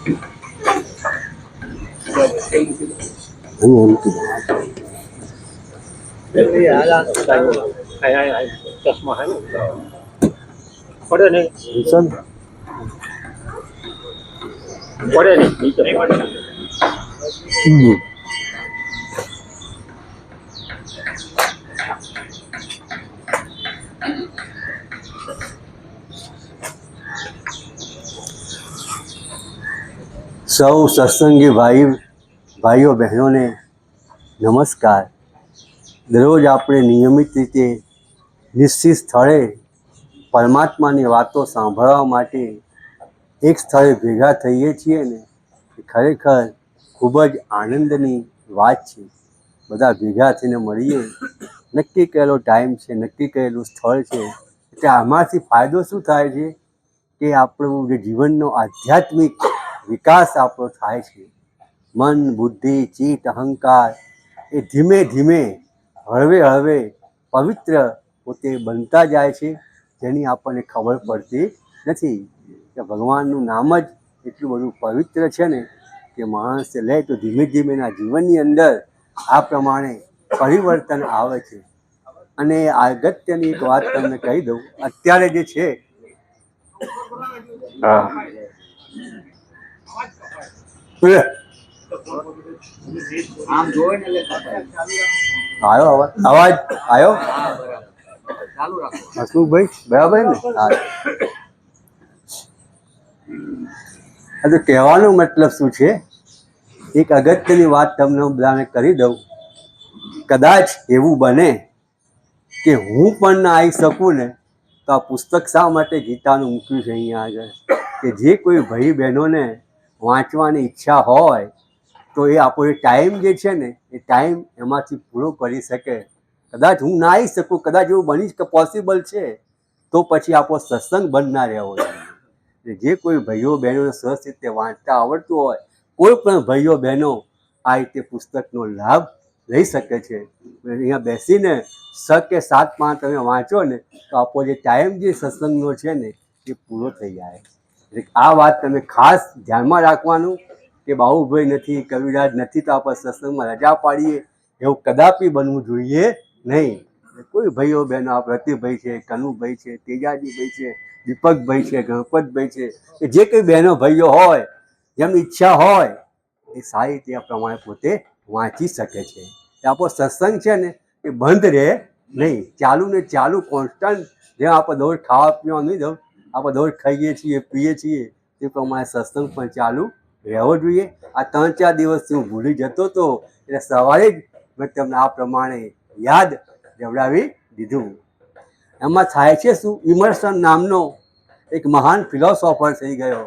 ચશ્મા હે ને પડે નહીં પડે નહીં નીચે સૌ સત્સંગી ભાઈઓ બહેનોને નમસ્કાર. દરરોજ આપણે નિયમિત રીતે નિશ્ચિત સ્થળે પરમાત્માની વાતો સાંભળવા માટે એક સ્થળે ભેગા થઈએ છીએ ને, એ ખરેખર ખૂબ જ આનંદની વાત છે. બધા ભેગા થઈને મળીએ, નક્કી કરેલો ટાઈમ છે, નક્કી કરેલું સ્થળ છે. એટલે આમાંથી ફાયદો શું થાય છે કે આપણું જે જીવનનો આધ્યાત્મિક વિકાસ આપણો થાય છે. મન, બુદ્ધિ, ચિત્ત, અહંકાર એ ધીમે ધીમે હળવે હળવે પવિત્ર પોતે બનતા જાય છે, જેની આપણને ખબર પડતી નથી કે ભગવાનનું નામ જ એટલું બધું પવિત્ર છે ને કે માણસે લે તો ધીમે ધીમે એના જીવનની અંદર આ પ્રમાણે પરિવર્તન આવે છે. અને અગત્યની એક વાત તમને કહી દઉં, અત્યારે જે છે અવાજ આવ્યો હસમુખભાઈ? બરાબર ને? હા. તો કહેવાનો મતલબ શું છે, એક અગત્યની વાત તમને બધાને કરી દઉં. કદાચ એવું બને કે હું પણ ના આવી શકું ને, તો આ પુસ્તક શા માટે ગીતાનું મૂક્યું છે અહીંયા આગળ, કે જે કોઈ ભાઈ બહેનોને વાંચવાની ઈચ્છા હોય તો એ આપણો ટાઈમ જે છે ને એ ટાઈમ એમાંથી પૂરો કરી શકે. કદાચ હું ના આવી શકું, કદાચ એવું બની કે પોસિબલ છે, તો પછી આપણો સત્સંગ બંધ ના રહેવો જોઈએ. જે કોઈ ભાઈઓ બહેનોને સરસ રીતે વાંચતા આવડતું હોય, કોઈ પણ ભાઈઓ બહેનો આ રીતે પુસ્તકનો લાભ લઈ શકે છે. અહીંયા બેસીને 6 કે 7 પાન તમે વાંચો ને તો આપણો જે ટાઈમ જે સત્સંગનો છે ને એ પૂરો થઈ જાય. આ વાત તમે ખાસ ધ્યાનમાં રાખવાનું કે બાબુભાઈ નથી, કવિરાજ નથી તો આપણે સત્સંગમાં રજા પાડીએ, એવું કદાપી બનવું જોઈએ નહીં. કોઈ ભાઈઓ બહેનો, આ પ્રતિભાઈ છે, કનુભાઈ છે, તેજાજીભાઈ છે, દીપકભાઈ છે, ગણપતભાઈ છે, કે જે કંઈ બહેનો ભાઈઓ હોય, જેમની ઈચ્છા હોય એ સારી રીતે આ પ્રમાણે પોતે વાંચી શકે છે. આપણો સત્સંગ છે ને એ બંધ રહે નહીં, ચાલુ ને ચાલુ કોન્સ્ટન્ટ. જેમ આપણે દોડ ખાવા પીવા નહીં દઉં, આપણે દોડ ખાઈએ છીએ, પીએ છીએ, તે પ્રમાણે સત્સંગ પણ ચાલુ રહેવો જોઈએ. આ 3-4 દિવસથી હું ભૂલી જતો હતો, એટલે સવારે જ મેં તમને આ પ્રમાણે યાદ દેવડાવી દીધું. એમાં થાય છે શું, ઇમર્સન નામનો એક મહાન ફિલોસોફર થઈ ગયો.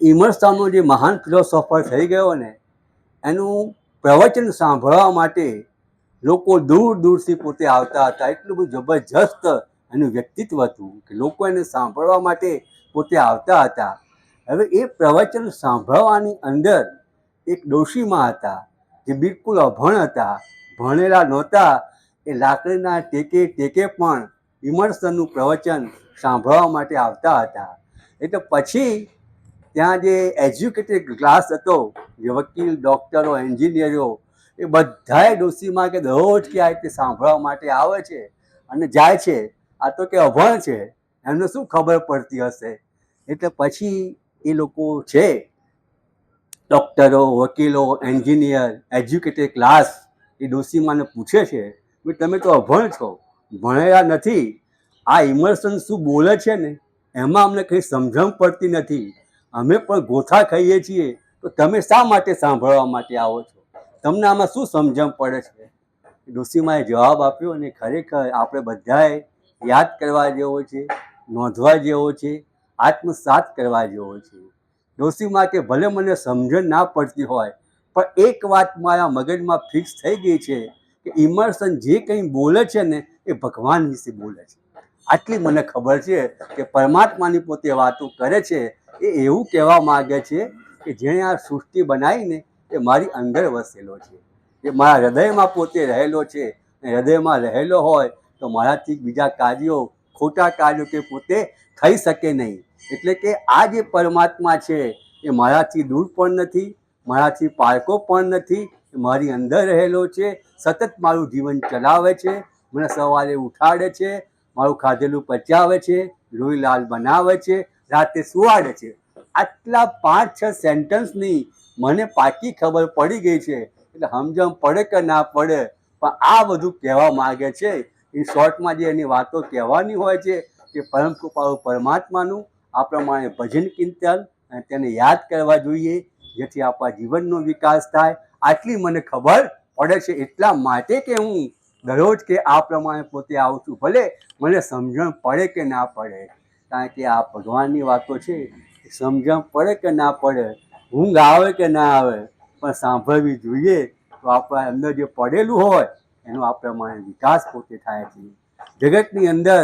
ઇમર્સનનો જે મહાન ફિલોસોફર થઈ ગયો ને, એનું પ્રવચન સાંભળવા માટે લોકો દૂર દૂરથી પોતે આવતા હતા. એટલું બધું જબરજસ્ત એનું વ્યક્તિત્વ હતું કે લોકો એને સાંભળવા માટે પોતે આવતા હતા. હવે એ પ્રવચન સાંભળવાની અંદર એક ડોશીમાં હતા જે બિલકુલ અભણ હતા, ભણેલા નહોતા. એ લાકડીના ટેકે ટેકે પણ ઇમર્સનનું પ્રવચન સાંભળવા માટે આવતા હતા. એટલે પછી ત્યાં જે એજ્યુકેટેડ ક્લાસ હતો, જે વકીલ, ડૉક્ટરો, એન્જિનિયરો, એ બધાએ ડોશીમાં કે દરરોજ કે આ રીતે સાંભળવા માટે આવે છે અને જાય છે. આ તો કે અભણ છે, એમને શું ખબર પડતી હશે. એટલે પછી એ લોકો છે, ડૉક્ટરો, વકીલો, એન્જિનિયર, એજ્યુકેટેડ ક્લાસ, એ ડોશીમાને પૂછે છે, ભાઈ તમે તો અભણ છો, ભણેલા નથી, આ ઇમર્સન શું બોલે છે ને એમાં અમને કંઈ સમજણ પડતી નથી, અમે પણ ગોથા ખાઈએ છીએ, તો તમે શા માટે સાંભળવા માટે આવો છો, તમને આમાં શું સમજણ પડે છે? ડોશીમાએ જવાબ આપ્યો અને ખરેખર આપણે બધાએ યાદ કરવા જેવો છે, નોંધવા જેવો છે, આત્મસાત કરવા જેવો છે. ડોશીમા કે ભલે મને સમજણ ના પડતી હોય, પણ એક વાત મારા મગજમાં ફિક્સ થઈ ગઈ છે કે ઇમર્સન જે કંઈ બોલે છે ને એ ભગવાન વિશે બોલે છે. આટલી મને ખબર છે કે પરમાત્માની પોતે વાતો કરે છે. એ એવું કહેવા માગે છે કે જેણે આ સૃષ્ટિ બનાવીને એ મારી અંદર વસેલો છે, એ મારા હૃદયમાં પોતે રહેલો છે. હૃદયમાં રહેલો હોય તો મારાથી બીજા કાર્યો, ખોટા કાર્યો કે પોતે થઈ શકે નહીં. એટલે કે આ જે પરમાત્મા છે એ મારાથી દૂર પણ નથી, મારાથી પારકો પણ નથી, એ મારી અંદર રહેલો છે, સતત મારું જીવન ચલાવે છે, મને સવારે ઉઠાડે છે, મારું ખાધેલું પચાવે છે, લોહી લાલ બનાવે છે, રાતે સુવાડે છે. આટલા 5-6 સેન્ટન્સની મને પાકી ખબર પડી ગઈ છે. એટલે સમજણ પડે કે ના પડે, પણ આ બધું કહેવા માગે છે. એ શોર્ટમાં જે એની વાતો કહેવાની હોય છે કે પરમ કૃપાળુ પરમાત્માનું આ પ્રમાણે ભજન કીર્તન અને તેને યાદ કરવા જોઈએ, જેથી આપણા જીવનનો વિકાસ થાય. આટલી મને ખબર પડે છે. એટલા માટે કે હું દરરોજ કે આ પ્રમાણે પોતે આવું છું, ભલે મને સમજણ પડે કે ના પડે, કારણ કે આ ભગવાનની વાતો છે. સમજણ પડે કે ના પડે, ઊંઘ આવે કે ના આવે, પણ સાંભળવી જોઈએ. તો આપણા અંદર જે પડેલું હોય એનો આ પ્રમાણે વિકાસ પોતે થાય છે. જગતની અંદર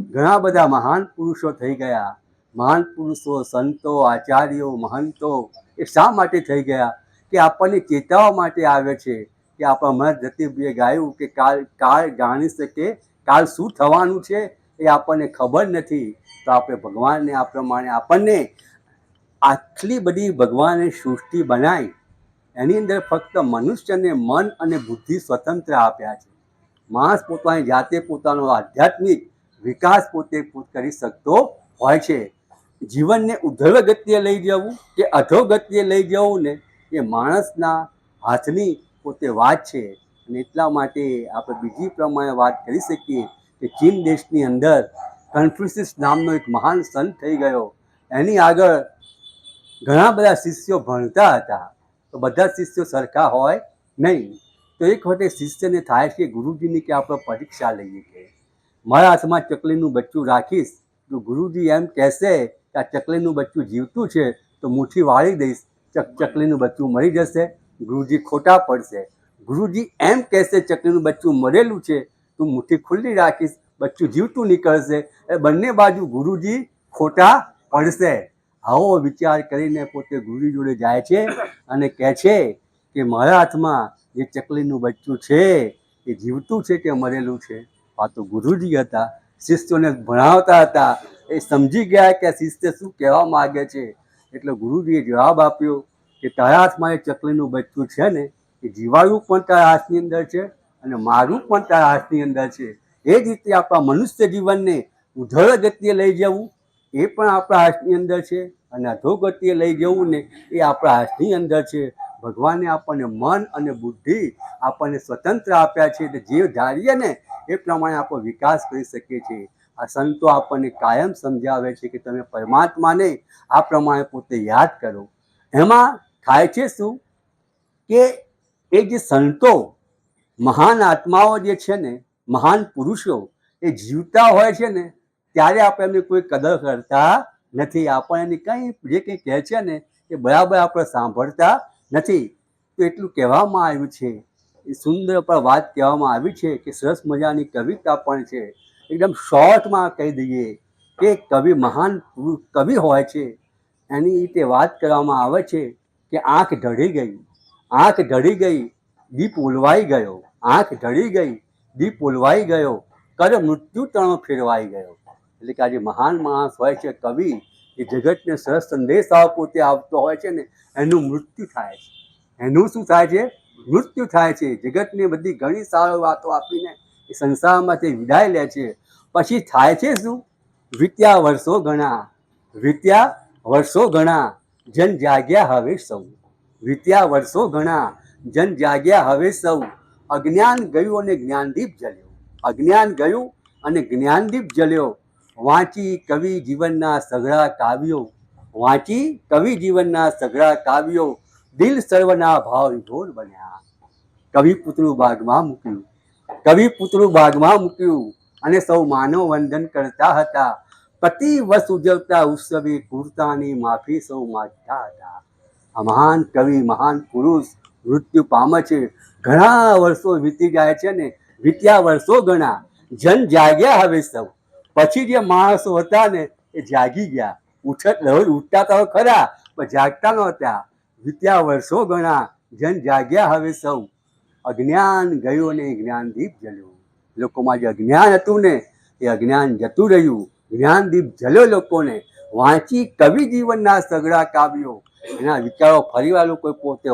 ઘણા બધા મહાન પુરુષો થઈ ગયા. મહાન પુરુષો, સંતો, આચાર્યો, મહંતો એ શા માટે થઈ ગયા? કે આપણને ચેતવવા માટે આવે છે કે આપણા મન જતીભાઈએ ગાયું કે કાળ જાણી શકે, કાલ શું થવાનું છે એ આપણને ખબર નથી. તો આપણે ભગવાનને આ પ્રમાણે આપણને આટલી બધી ભગવાને સૃષ્ટિ બનાવી, એની અંદર ફક્ત મનુષ્યને મન અને બુદ્ધિ સ્વતંત્ર આપ્યા છે. માણસ પોતાની જાતે પોતાનો આધ્યાત્મિક વિકાસ પોતે કરી શકતો હોય છે. જીવનને ઉધ્વ ગતિએ લઈ જવું કે અધોગતિએ લઈ જવું ને એ માણસના હાથની પોતે વાત છે. અને એટલા માટે આપણે બીજી પ્રમાણે વાત કરી શકીએ કે ચીન દેશની અંદર કન્ફ્યુસિયસ નામનો એક મહાન સંત થઈ ગયો. એની આગળ ઘણા બધા શિષ્યો ભણતા હતા, તો બધા શિષ્યો સરખા હોય નહીં. તો એક વખતે શિષ્યને થાય છે ગુરુજીની કે આપણે પરીક્ષા લઈએ કે મારા હાથમાં ચકલીનું બચ્ચું રાખીશ, જો ગુરુજી એમ કહેશે કે આ ચકલીનું બચ્ચું જીવતું છે તો મુઠ્ઠી વાળી દઈશ, ચકલીનું બચ્ચું મરી જશે, ગુરુજી ખોટા પડશે. ગુરુજી એમ કહેશે ચકલીનું બચ્ચું મરેલું છે, તું મુઠ્ઠી ખુલ્લી રાખીશ, બચ્ચું જીવતું નીકળશે. એ બંને બાજુ ગુરુજી ખોટા પડશે. આવો વિચાર કરીને પોતે ગુરુજી જોડે જાય છે અને કહે છે કે મારા હાથમાં જે ચકલીનું બચ્ચું છે એ જીવતું છે કે મરેલું છે? આ તો ગુરુજી હતા, શિષ્યોને ભણાવતા હતા. એ સમજી ગયા કે શિષ્ય શું કહેવા માગે છે. એટલે ગુરુજીએ જવાબ આપ્યો કે તારા હાથમાં એ ચકલીનું બચ્ચું છે ને, એ જીવાડું પણ તારા હાથની અંદર છે અને મારું પણ તારા હાથની અંદર છે. એ જ રીતે આપણા મનુષ્ય જીવનને ઉધળ ગતિએ લઈ જવું એ પણ આપણા હાથની અંદર છે, અને અધોગતિએ લઈ જવું ને એ આપણા હાથની અંદર છે. ભગવાને આપણને મન અને બુદ્ધિ આપણને સ્વતંત્ર આપ્યા છે. એટલે જે ધારીએ ને એ પ્રમાણે આપણો વિકાસ કરી શકીએ છીએ. આ સંતો આપણને કાયમ સમજાવે છે કે તમે પરમાત્માને આ પ્રમાણે પોતે યાદ કરો. એમાં થાય છે શું કે એ જે સંતો મહાન આત્માઓ જે છે ને, મહાન પુરુષો એ જીવતા હોય છે ને ત્યારે આપણે એમની કોઈ કદર કરતા નથી. આપણે એની કંઈ જે કંઈ કહે છે ને એ બરાબર આપણે સાંભળતા નથી. તો એટલું કહેવામાં આવ્યું છે, એ સુંદર પર વાત કહેવામાં આવી છે કે સરસ મજાની કવિતા પણ છે. એકદમ શોર્ટમાં કહી દઈએ કે કવિ મહાન કવિ હોય છે, એની રીતે વાત કરવામાં આવે છે કે આંખ ઢળી ગઈ, આંખ ઢળી ગઈ, દીપ ઓલવાઈ ગયો, આંખ ઢળી ગઈ, દીપ ઓલવાઈ ગયો, કર મૃત્યુ તણો ફેરવાઈ ગયો. એટલે કે આજે મહાન માણસ હોય છે કવિ, એ જગતને સરસ સંદેશાઓ પોતે આવતો હોય છે ને એનું મૃત્યુ થાય છે. એનું શું થાય છે? મૃત્યુ થાય છે. જગતને બધી ઘણી સારી વાતો આપીને એ સંસારમાંથી વિદાય લે છે. પછી થાય છે શું? વીત્યા વર્ષો ઘણા, વીત્યા વર્ષો ઘણા, જન જાગ્યા હવે સૌ, વીત્યા વર્ષો ઘણા, જન જાગ્યા હવે સૌ, અજ્ઞાન ગયું અને જ્ઞાનદીપ જલ્યો, અજ્ઞાન ગયું અને જ્ઞાનદીપ જલ્યો, વાંચી કવિ જીવનના સઘળા કાવ્યો, વાંચી કવિ જીવનના સઘળા કાવ્યો, દિલ સર્વના ભાવ વિભોર બન્યા. કવિ પુતળું બાગમાં મૂક્યું, કવિ પુતળું બાગમાં મૂક્યું અને સૌ માનવ વંદન કરતા હતા. પ્રતિ વર્ષ ઉજવતા ઉત્સવે ક્રૂરતાની માફી સૌ માંગતા હતા. આ મહાન કવિ, મહાન પુરુષ મૃત્યુ પામે છે. ઘણા વર્ષો વીતી જાય છે ને, વીત્યા વર્ષો ઘણા, જન જાગ્યા હવે સૌ. પછી જે માણસો હતા ને એ જાગી ગયા. રોજ ઉઠતા તો ખરા પણ જાગતા નહોતા. વીત્યા વર્ષો ઘણા, જન જાગ્યા હવે સૌ, અજ્ઞાન ગયું અને જ્ઞાનદીપ જલ્યું. લોકોમાં જે અજ્ઞાન હતું ને એ અજ્ઞાન જતું રહ્યું, જ્ઞાનદીપ જલ્યો લોકોને. વાંચી કવિ જીવનના સઘળા કાવ્યો, એના વિચારો ફરીવાર લોકોએ પોતે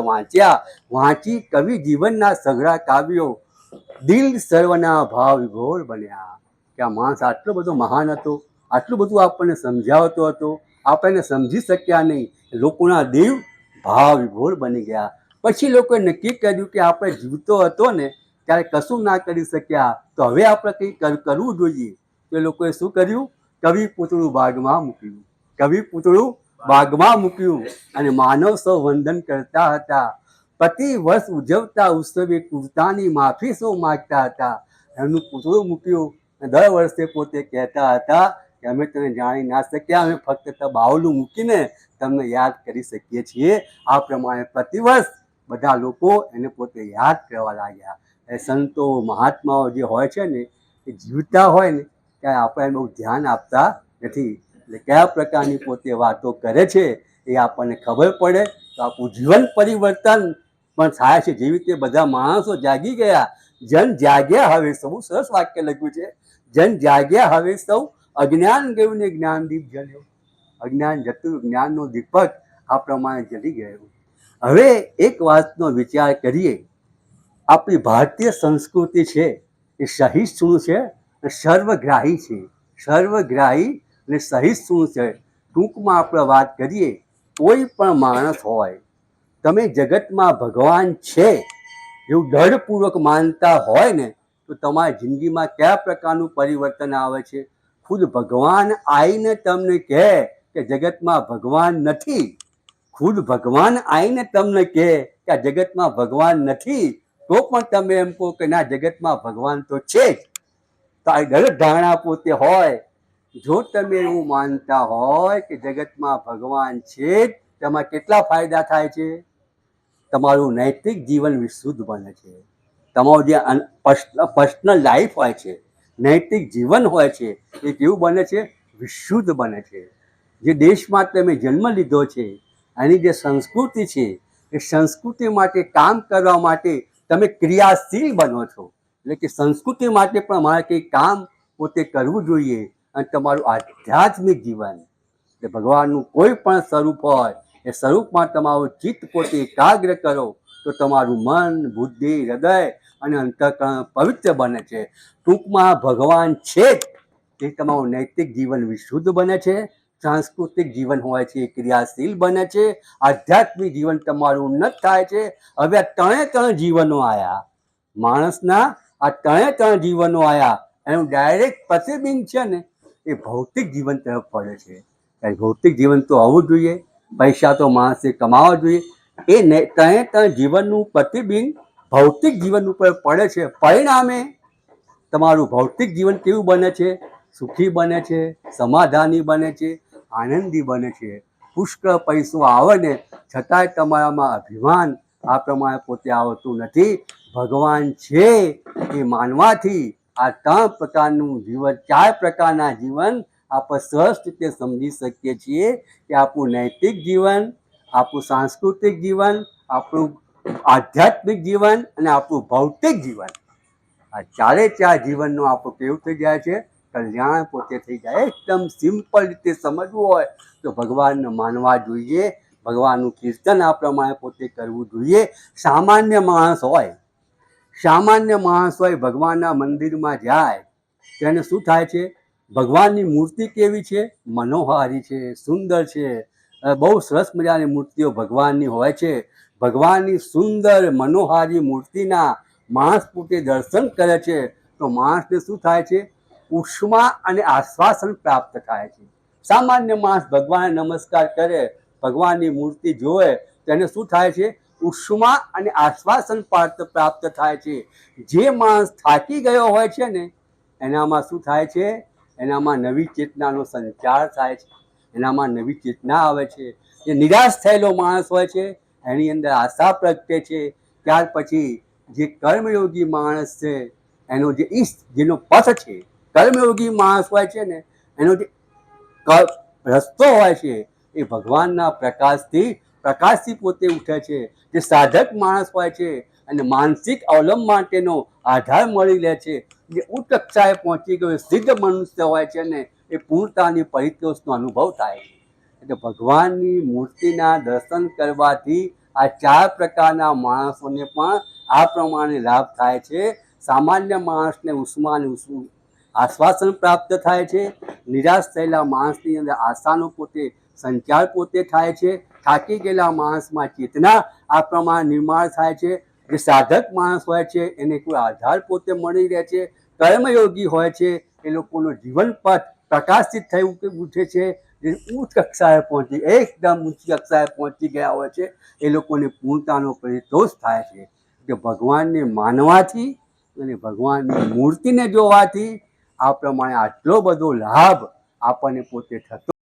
વાંચી કવિ જીવનના સઘળા કાવ્યો દિલ સર્વના ભાવ વિભોર બન્યા. કે આ માણસ આટલો બધો મહાન હતો, આટલું બધું આપણને સમજાવતો હતો, આપણને સમજી શક્યા નહીં, લોકોના દિલ ભાવ વિભોર બની ગયા. પછી લોકોએ નક્કી કર્યું કે આપણે જીવતો હતો ને ત્યારે કશું ના કરી શક્યા, તો હવે આપણે કંઈ કરવું જોઈએ. તો એ લોકોએ શું કર્યું? કવિ પૂતળું બાગમાં મૂક્યું. કવિ પૂતળું બાગમાં મૂક્યું અને માનવ સૌ વંદન કરતા હતા. પ્રતિ વર્ષ ઉજવતા ઉત્સવે કૃતાની માફી સૌ માગતા હતા. એમનું પૂતળું મૂક્યું અને દર વર્ષે પોતે કહેતા હતા કે અમે તને જાણી ના શક્યા, અમે ફક્ત બાવલું મૂકીને તમને યાદ કરી શકીએ છીએ. આ પ્રમાણે પ્રતિવર્ષ બધા લોકો એને પોતે યાદ કરવા લાગ્યા. એ સંતો મહાત્માઓ જે હોય છે ને એ જીવતા હોય ને ત્યારે આપણે બહુ ધ્યાન આપતા નથી. એટલે કયા પ્રકારની પોતે વાતો કરે છે એ આપણને ખબર પડે તો આપણું જીવન પરિવર્તન પણ થાય છે. જેવી રીતે બધા માણસો જાગી ગયા, જન જાગ્યા હવે સૌ, સરસ વાક્ય લખ્યું છે, જન જાગ્યા હવે સૌ, અજ્ઞાન ગયું ને જ્ઞાનદીપ જલ્યો. અજ્ઞાન જતું, જ્ઞાનનો દીપક આ પ્રમાણે જલી ગયો. હવે એક વાતનો વિચાર કરીએ. આપણી ભારતીય સંસ્કૃતિ છે એ સહિષ્ણુ છે અને સર્વગ્રાહી છે. સર્વગ્રાહી અને સહિષ્ણુ છે. ટૂંકમાં આપણે વાત કરીએ, કોઈ પણ માણસ હોય, તમે જગતમાં ભગવાન છે એવું દૃઢપૂર્વક માનતા હોય ને તો તમારી જિંદગીમાં કયા પ્રકારનું પરિવર્તન આવે છે? ખુદ ભગવાન આવીને તમને કહે કે જગતમાં ભગવાન નથી, ખુદ ભગવાન આવીને તમને કહે કે આ જગતમાં ભગવાન નથી, તો પણ તમે એમ કહો કે ના જગતમાં ભગવાન તો છે જ. તો આ દરેક ધારણા પોતે હોય. જો તમે એવું માનતા હોય કે જગતમાં ભગવાન છે જ, તેમાં કેટલા ફાયદા થાય છે? તમારું નૈતિક જીવન વિશુદ્ધ બને છે. તમારું જે પર્સનલ લાઈફ હોય છે, નૈતિક જીવન હોય છે, એ કેવું બને છે? વિશુદ્ધ બને છે. જે દેશમાં તમે જન્મ લીધો છે, એની જે સંસ્કૃતિ છે, એ સંસ્કૃતિ માટે કામ કરવા માટે તમે ક્રિયાશીલ બનો છો. એટલે કે સંસ્કૃતિ માટે પણ મારે કંઈક કામ પોતે કરવું જોઈએ. અને તમારું આધ્યાત્મિક જીવન, કે ભગવાનનું કોઈ પણ સ્વરૂપ હોય એ સ્વરૂપમાં તમારું ચિત્ત પોતે એકાગ્ર કરો તો તમારું મન, બુદ્ધિ, હૃદય અને અંતઃકરણ પવિત્ર બને છે. ટૂંકમાં ભગવાન છે તે તમારું નૈતિક જીવન વિશુદ્ધ બને છે, સાંસ્કૃતિક જીવન હોય છે એ ક્રિયાશીલ બને છે, આધ્યાત્મિક જીવન તમારું ઉન્નત થાય છે. હવે આ ત્રણે જીવનો આવ્યા માણસના, આ ત્રણે જીવનો આવ્યા, એનું ડાયરેક્ટ પ્રતિબિંબ છે ને એ ભૌતિક જીવન તરફ પડે છે. ભૌતિક જીવન તો હોવું જોઈએ, પૈસા તો માણસે કમાવા જોઈએ. એ ત્રણે જીવનનું પ્રતિબિંબ ભૌતિક જીવન ઉપર પડે છે. પરિણામે તમારું ભૌતિક જીવન કેવું બને છે? સુખી બને છે, સમાધાની બને છે, આનંદી બને છે. પુષ્કળ પૈસો આવે ને છતાંય તમારામાં અભિમાન આ પ્રમાણે પોતે આવતું નથી. ભગવાન છે એ માનવાથી આ 3 પ્રકારનું જીવન, 4 પ્રકારના જીવન આપણે સરસ રીતે સમજી શકીએ છીએ કે આપણું નૈતિક જીવન, આપણું સાંસ્કૃતિક જીવન, આપણું આધ્યાત્મિક જીવન અને આપણું ભૌતિક જીવન, આ 4 જીવનનું આપણું કેવું થઈ જાય છે? કલ્યાણ પોતે થઈ જાય. એકદમ સિમ્પલ રીતે સમજવું હોય તો ભગવાનને માનવા જોઈએ, ભગવાનનું કીર્તન આ પ્રમાણે પોતે કરવું જોઈએ. સામાન્ય માણસ હોય ભગવાનના મંદિરમાં જાય તેને શું થાય છે? ભગવાનની મૂર્તિ કેવી છે? મનોહારી છે, સુંદર છે. બહુ સરસ મજાની મૂર્તિઓ ભગવાનની હોય છે. ભગવાનની સુંદર મનોહારી મૂર્તિના માણસ પોતે દર્શન કરે છે તો માણસને શું થાય છે? ઉષ્મા અને આશ્વાસન પ્રાપ્ત થાય છે. સામાન્ય માણસ ભગવાનને નમસ્કાર કરે, ભગવાનની મૂર્તિ જોવે તેને શું થાય છે? ઉષ્મા અને આશ્વાસન પ્રાપ્ત થાય છે. જે માણસ થાકી ગયો હોય છે ને એનામાં શું થાય છે? એનામાં નવી ચેતનાનો સંચાર થાય છે, એનામાં નવી ચેતના આવે છે. જે નિરાશ થયેલો માણસ હોય છે એની અંદર આશા પ્રગટે છે. ત્યાર પછી જે કર્મયોગી માણસ છે એનો જે જેનો પથ છે, કર્મયોગી માણસ હોય છે ને એનો જે રસ્તો હોય છે એ ભગવાનના પ્રકાશથી પોતે ઉઠે છે. જે સાધક માણસ હોય છે અને માનસિક અવલંબ માટેનો આધાર મળી લે છે, જે ઉચ્ચ કક્ષાએ પહોંચી ગયો સિદ્ધ મનુષ્ય હોય છે ને એ પૂર્ણતાની પરિતોષનો અનુભવ થાય છે. એટલે ભગવાનની મૂર્તિના દર્શન કરવાથી આ 4 પ્રકારના માણસોને પણ આ પ્રમાણે લાભ થાય છે. સામાન્ય માણસને ઉષ્માનું આશ્વાસન પ્રાપ્ત થાય છે. નિરાશ થયેલા માણસની અંદર આશાનો પોતે સંચાર પોતે થાય છે. થાકી ગયેલા માણસમાં ચેતના આ પ્રમાણે નિર્માણ થાય છે. જે સાધક માણસ હોય છે એને કોઈ આધાર પોતે મળી રહે છે. કર્મયોગી હોય છે એ લોકોનો જીવન પથ પ્રકાશિત થઈ ઉઠે છે. જે ઉચ્ચ કક્ષાએ પહોંચી એકદમ ઊંચી કક્ષાએ પહોંચી ગયા હોય છે એ લોકોને પૂર્ણતાનો પરિતોષ થાય છે. કે ભગવાનને માનવાથી અને ભગવાનની મૂર્તિને જોવાથી આ પ્રમાણે આટલો બધો લાભ આપણને પોતે થતો